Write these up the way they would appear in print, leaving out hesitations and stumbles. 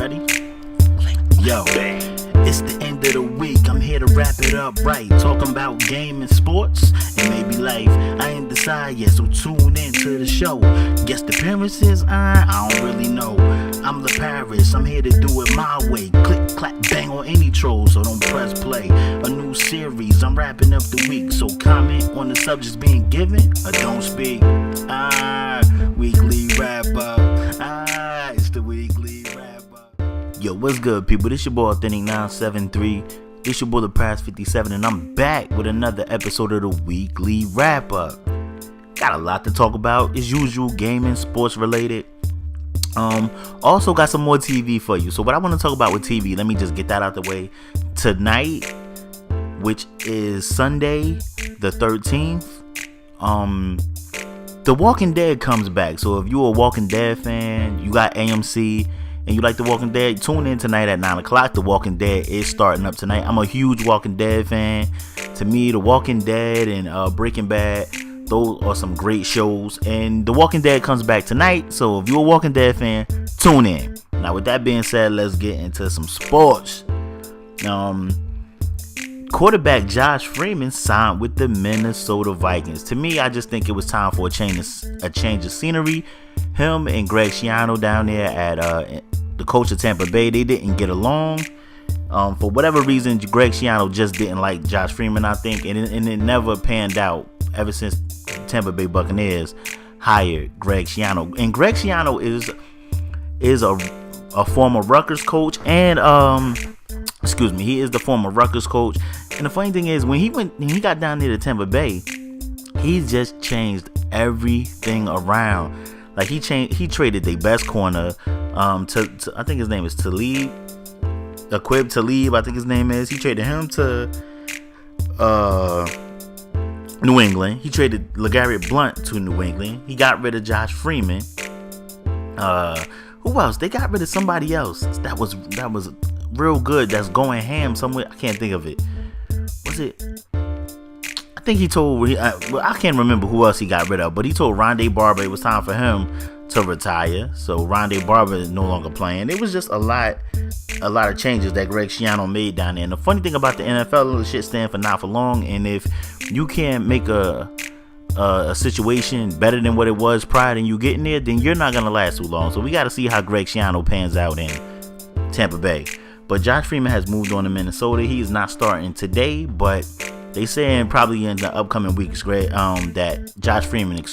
Ready? Yo, it's the end of the week. I'm here to wrap it up right. Talking about game and sports and maybe life. I ain't decided yet, so tune in to the show. Guest appearances? I don't really know. I'm the Paris. I'm here to do it my way. Click, clap, bang on any troll, so don't press play. A new series. I'm wrapping up the week, so comment on the subjects being given or don't speak. Weekly wrap up. It's the weekly wrap up. Yo, what's good, people? This your boy Authentic 973. This your boy the Past 57, and I'm back with another episode of the weekly wrap up. Got a lot to talk about, as usual, gaming, sports related. Also got some more TV for you. So what I want to talk about with TV, let me just get that out the way. Tonight, which is Sunday the 13th, The Walking Dead comes back. So if you're a Walking Dead fan, you got AMC, and you like The Walking Dead, tune in tonight at 9 o'clock. The Walking Dead is starting up tonight. I'm a huge Walking Dead fan. To me, The Walking Dead and Breaking Bad, those are some great shows. And The Walking Dead comes back tonight. So if you're a Walking Dead fan, tune in. Now, with that being said, let's get into some sports. Quarterback Josh Freeman signed with the Minnesota Vikings. To me, I just think it was time for a change of scenery. Him and Greg Schiano down there at the coach of Tampa Bay, they didn't get along. For whatever reason, Greg Schiano just didn't like Josh Freeman, I think, and it never panned out ever since Tampa Bay Buccaneers hired Greg Schiano. And Greg Schiano is a former Rutgers coach, and he is the former Rutgers coach. And the funny thing is, when he got down there to Tampa Bay, he just changed everything around. Like he traded their best corner, to I think his name is Talib, Aqib Talib, I think his name is. He traded him to New England. He traded LeGarrette Blount to New England. He got rid of Josh Freeman. Who else? They got rid of somebody else that was real good. That's going ham somewhere. I can't think of it. Was it? I think he told. I can't remember who else he got rid of, but he told Rondé Barber it was time for him to retire. So Rondé Barber is no longer playing. It was just a lot of changes that Greg Schiano made down there. And the funny thing about the NFL, the shit stand for not for long. And if you can't make a situation better than what it was prior to you getting there, then you're not gonna last too long. So we got to see how Greg Schiano pans out in Tampa Bay. But Josh Freeman has moved on to Minnesota. He is not starting today, but they saying probably in the upcoming weeks, that Josh Freeman,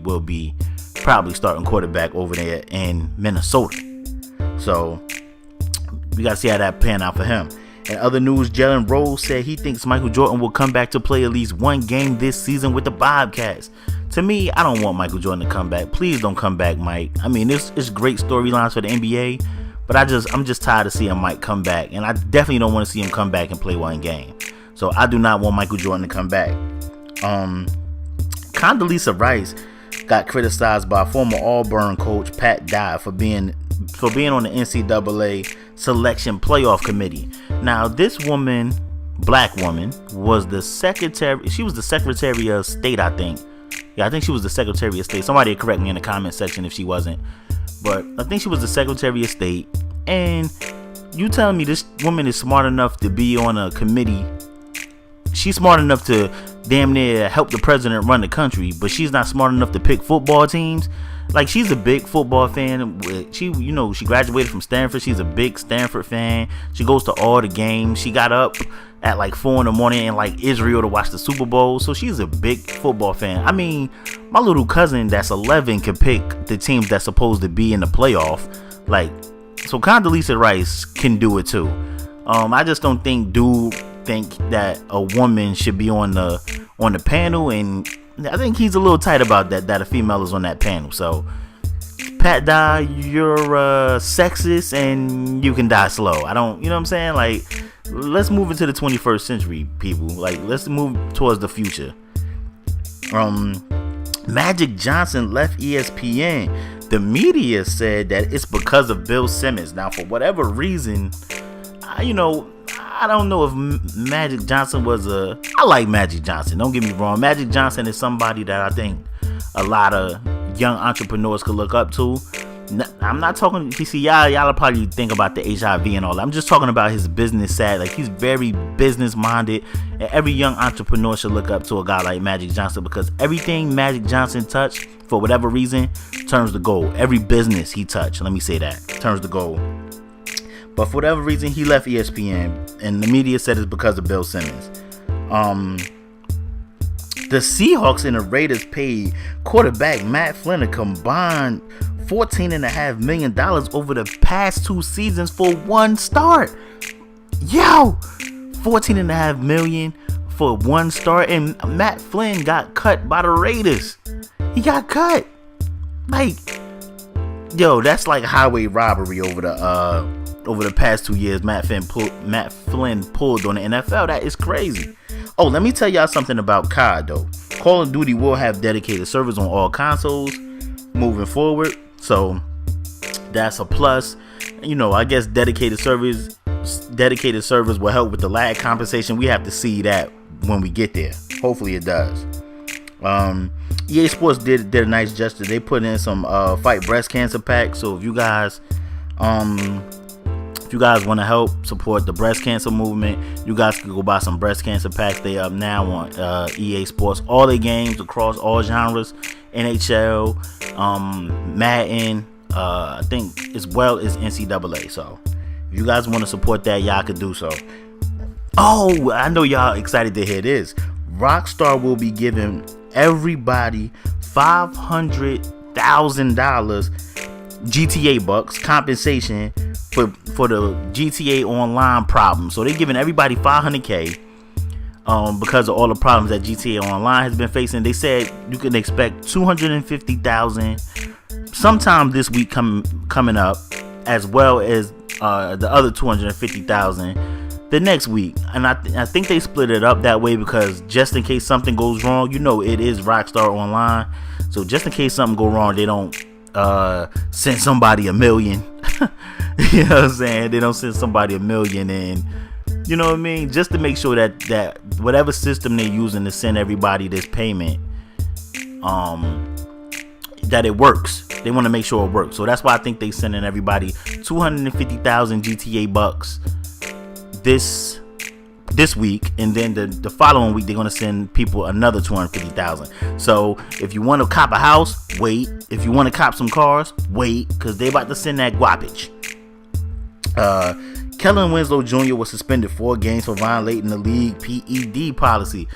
will be probably starting quarterback over there in Minnesota. So we gotta see how that pan out for him. In other news, Jalen Rose said he thinks Michael Jordan will come back to play at least one game this season with the Bobcats. To me, I don't want Michael Jordan to come back. Please don't come back, Mike. I mean, it's great storylines for the NBA, but I'm just tired of seeing Mike come back, and I definitely don't want to see him come back and play one game. So I do not want Michael Jordan to come back. Condoleezza Rice got criticized by former Auburn coach Pat Dye for being on the NCAA selection playoff committee. Now, this woman, black woman, was the secretary. She was the Secretary of State, I think. Yeah, I think she was the Secretary of State. Somebody correct me in the comment section if she wasn't. But I think she was the Secretary of State. And you telling me this woman is smart enough to be on a committee? She's smart enough to damn near help the president run the country, but she's not smart enough to pick football teams. Like, she's a big football fan. She graduated from Stanford. She's a big Stanford fan. She goes to all the games. She got up at like 4 a.m. in like Israel to watch the Super Bowl. So she's a big football fan. I mean, my little cousin that's 11 can pick the teams that's supposed to be in the playoff. Like, so Condoleezza Rice can do it too. I just don't think that a woman should be on the panel, and I think he's a little tight about that a female is on that panel. So Pat Dye, you're sexist and you can die slow. You know what I'm saying? Like, let's move into the 21st century, people. Like, let's move towards the future. Magic Johnson left ESPN. The media said that it's because of Bill Simmons. Now, for whatever reason, I don't know if Magic Johnson I like Magic Johnson, don't get me wrong. Magic Johnson is somebody that I think a lot of young entrepreneurs could look up to. I'm not talking. You see, y'all probably think about the HIV and all that. I'm just talking about his business side. Like, he's very business minded, and every young entrepreneur should look up to a guy like Magic Johnson, because everything Magic Johnson touched, for whatever reason, turns to gold. Every business he touched, let me say that, turns to gold. But for whatever reason, he left ESPN, and the media said it's because of Bill Simmons. The Seahawks and the Raiders paid quarterback Matt Flynn a combined $14.5 million over the past 2 seasons for one start. Yo, $14.5 million for one start, and Matt Flynn got cut by the Raiders. He got cut. Like, yo, that's like highway robbery over the past 2 years. Matt Flynn pulled on the NFL. That is crazy. Oh, let me tell y'all something about COD though. Call of Duty will have dedicated servers on all consoles moving forward, so that's a plus. You know, I guess dedicated servers will help with the lag compensation. We have to see that when we get there. Hopefully it does. EA Sports did a nice gesture. They put in some fight breast cancer packs. So if you guys want to help support the breast cancer movement, you guys can go buy some breast cancer packs. They up now on EA Sports. All their games across all genres, NHL, Madden, I think, as well as NCAA. So if you guys want to support that, y'all could do so. Oh, I know y'all excited to hear this. Rockstar will be giving everybody $500,000 GTA bucks compensation for the GTA Online problem. So they're giving everybody $500K because of all the problems that GTA Online has been facing. They said you can expect $250,000 sometime this week coming up, as well as the other $250,000 the next week. And I think they split it up that way because just in case something goes wrong, you know, it is Rockstar Online. So just in case something go wrong, they don't send somebody $1 million. You know what I'm saying? They don't send somebody $1 million, and you know what I mean, just to make sure that whatever system they're using to send everybody this payment, that it works. They want to make sure it works. So that's why I think they sending everybody 250,000 GTA bucks this week, and then the following week they're gonna send people another 250,000. So if you want to cop a house, wait. If you want to cop some cars, wait, because they about to send that guapage. Kellen Winslow Jr. was suspended 4 games for violating the league PED policy.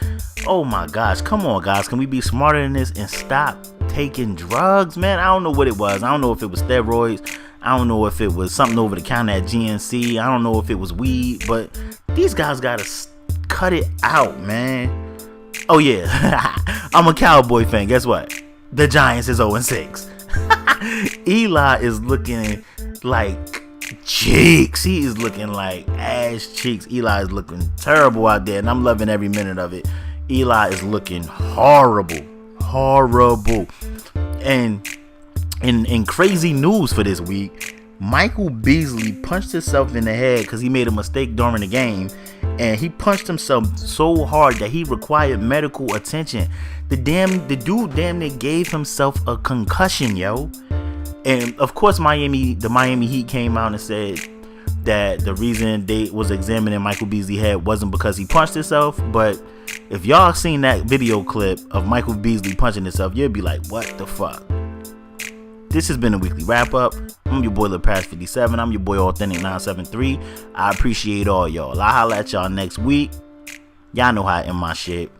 Oh my gosh, come on guys, can we be smarter than this and stop taking drugs, man? I don't know what it was. I don't know if it was steroids. I don't know if it was something over the counter at GNC. I don't know if it was weed, but these guys gotta cut it out, man. Oh yeah, I'm a Cowboy fan. Guess what? The Giants is 0-6. Eli is looking like cheeks. He is looking like ass cheeks. Eli is looking terrible out there, and I'm loving every minute of it. Eli is looking horrible. And in crazy news for this week, Michael Beasley punched himself in the head because he made a mistake during the game, and he punched himself so hard that he required medical attention. The dude damn near gave himself a concussion, yo. And of course, the Miami Heat came out and said that the reason they was examining Michael Beasley's head wasn't because he punched himself. But if y'all seen that video clip of Michael Beasley punching himself, you'll be like, what the fuck? This has been a weekly wrap up. I'm your boy LePass57. I'm your boy Authentic973. I appreciate all y'all. I'll holla at y'all next week. Y'all know how I end my shit.